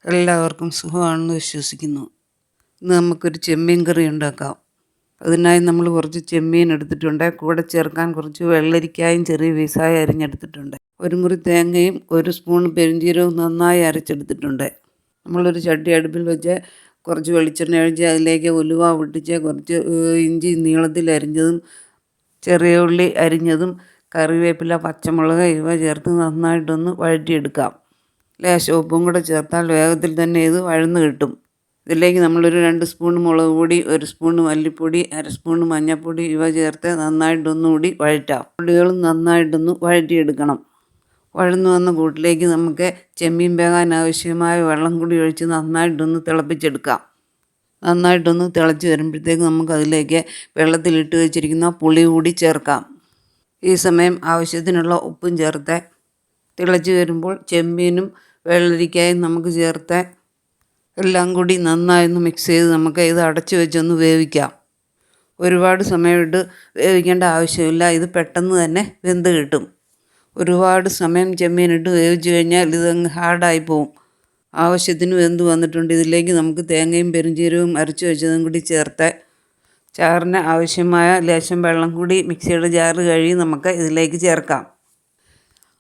എല്ലാവർക്കും സുഖമാണെന്ന് വിശ്വസിക്കുന്നു. ഇന്ന് നമുക്കൊരു ചെമ്മീൻ കറി ഉണ്ടാക്കാം. അതിനായി നമ്മൾ കുറച്ച് ചെമ്മീൻ എടുത്തിട്ടുണ്ട്. കൂടെ ചേർക്കാൻ കുറച്ച് വെള്ളരിക്കായും ചെറിയ പീസായി അരിഞ്ഞെടുത്തിട്ടുണ്ട്. ഒരു മുറി തേങ്ങയും 1 സ്പൂൺ പെരുംജീരകവും നന്നായി അരച്ചെടുത്തിട്ടുണ്ട്. നമ്മളൊരു ചട്ടി അടുപ്പിൽ വെച്ച് കുറച്ച് വെളിച്ചെണ്ണ ഒഴിച്ച് അതിലേക്ക് ഉലുവ പൊട്ടിച്ച് കുറച്ച് ഇഞ്ചി നീളത്തിൽ അരിഞ്ഞതും ചെറിയ ഉള്ളി അരിഞ്ഞതും കറിവേപ്പില, പച്ചമുളക് ഇവ ചേർത്ത് നന്നായിട്ടൊന്ന് വഴറ്റിയെടുക്കാം. ലേശം ഉപ്പും കൂടെ ചേർത്താൽ വേഗത്തിൽ തന്നെ ഇത് വഴന്ന് കിട്ടും. ഇതിലേക്ക് നമ്മളൊരു 2 സ്പൂൺ മുളക് പൊടി, 1 സ്പൂൺ മല്ലിപ്പൊടി, 1/2 സ്പൂൺ മഞ്ഞൾപ്പൊടി ഇവ ചേർത്ത് നന്നായിട്ടൊന്നുകൂടി വഴറ്റാം. പൊടികളും നന്നായിട്ടൊന്ന് വഴറ്റിയെടുക്കണം. വഴന്നു വന്ന കൂട്ടിലേക്ക് നമുക്ക് ചെമ്മീൻ വേകാൻ ആവശ്യമായ വെള്ളം കൂടി ഒഴിച്ച് നന്നായിട്ടൊന്ന് തിളപ്പിച്ചെടുക്കാം. നന്നായിട്ടൊന്ന് തിളച്ച് വരുമ്പോഴത്തേക്ക് നമുക്കതിലേക്ക് വെള്ളത്തിലിട്ട് വെച്ചിരിക്കുന്ന പുളി കൂടി ചേർക്കാം. ഈ സമയം ആവശ്യത്തിനുള്ള ഉപ്പും ചേർത്ത് തിളച്ച് വരുമ്പോൾ ചെമ്മീനും വെള്ളരിക്കായും നമുക്ക് ചേർത്ത് എല്ലാം കൂടി നന്നായൊന്ന് മിക്സ് ചെയ്ത് നമുക്ക് ഇത് അടച്ച് വെച്ചൊന്ന് വേവിക്കാം. ഒരുപാട് സമയമിട്ട് വേവിക്കേണ്ട ആവശ്യമില്ല. ഇത് പെട്ടെന്ന് തന്നെ വെന്ത് കിട്ടും. ഒരുപാട് സമയം ചെമ്മീനിട്ട് വേവിച്ച് കഴിഞ്ഞാൽ ഇതങ്ങ് ഹാർഡായി പോവും. ആവശ്യത്തിന് വെന്ത് വന്നിട്ടുണ്ട്. ഇതിലേക്ക് നമുക്ക് തേങ്ങയും പെരുംജീരകവും അരച്ച് വെച്ചതും കൂടി ചേർത്ത് ചാറിന് ആവശ്യമായ ലേശം വെള്ളം കൂടി മിക്സിയുടെ ജാറ് കഴുകി നമുക്ക് ഇതിലേക്ക് ചേർക്കാം.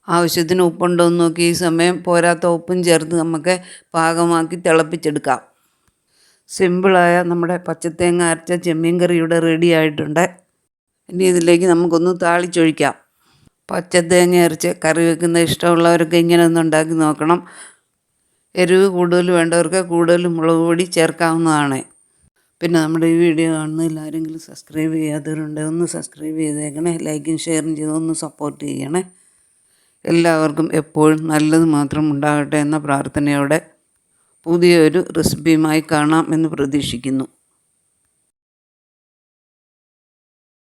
ആവശ്യത്തിന് ഉപ്പുണ്ടോ എന്ന് നോക്കി ഈ സമയം പോരാത്ത ഉപ്പും ചേർത്ത് നമുക്ക് പാകമാക്കി തിളപ്പിച്ചെടുക്കാം. സിമ്പിളായ നമ്മുടെ പച്ചത്തേങ്ങ അരച്ച ചെമ്മീൻ കറി ഇവിടെ റെഡി ആയിട്ടുണ്ട്. ഇനി ഇതിലേക്ക് നമുക്കൊന്ന് താളിച്ചൊഴിക്കാം. പച്ചത്തേങ്ങ അരച്ച് കറി വെക്കുന്ന ഇഷ്ടമുള്ളവരൊക്കെ ഇങ്ങനെ ഒന്ന് ഉണ്ടാക്കി നോക്കണം. എരിവ് കൂടുതൽ വേണ്ടവർക്ക് കൂടുതൽ മുളക് പൊടി ചേർക്കാവുന്നതാണ്. പിന്നെ നമ്മുടെ ഈ വീഡിയോ കാണുന്നതിൽ ആരെങ്കിലും സബ്സ്ക്രൈബ് ചെയ്യാത്തവരുണ്ടെങ്കിൽ ഒന്ന് സബ്സ്ക്രൈബ് ചെയ്തേക്കണേ. ലൈക്കും ഷെയറും ചെയ്ത് ഒന്ന് സപ്പോർട്ട് ചെയ്യണേ. എല്ലാവർക്കും എപ്പോഴും നല്ലത് മാത്രം ഉണ്ടാകട്ടെ എന്ന പ്രാർത്ഥനയോടെ പുതിയൊരു റെസിപ്പിയുമായി കാണാം എന്ന് പ്രതീക്ഷിക്കുന്നു.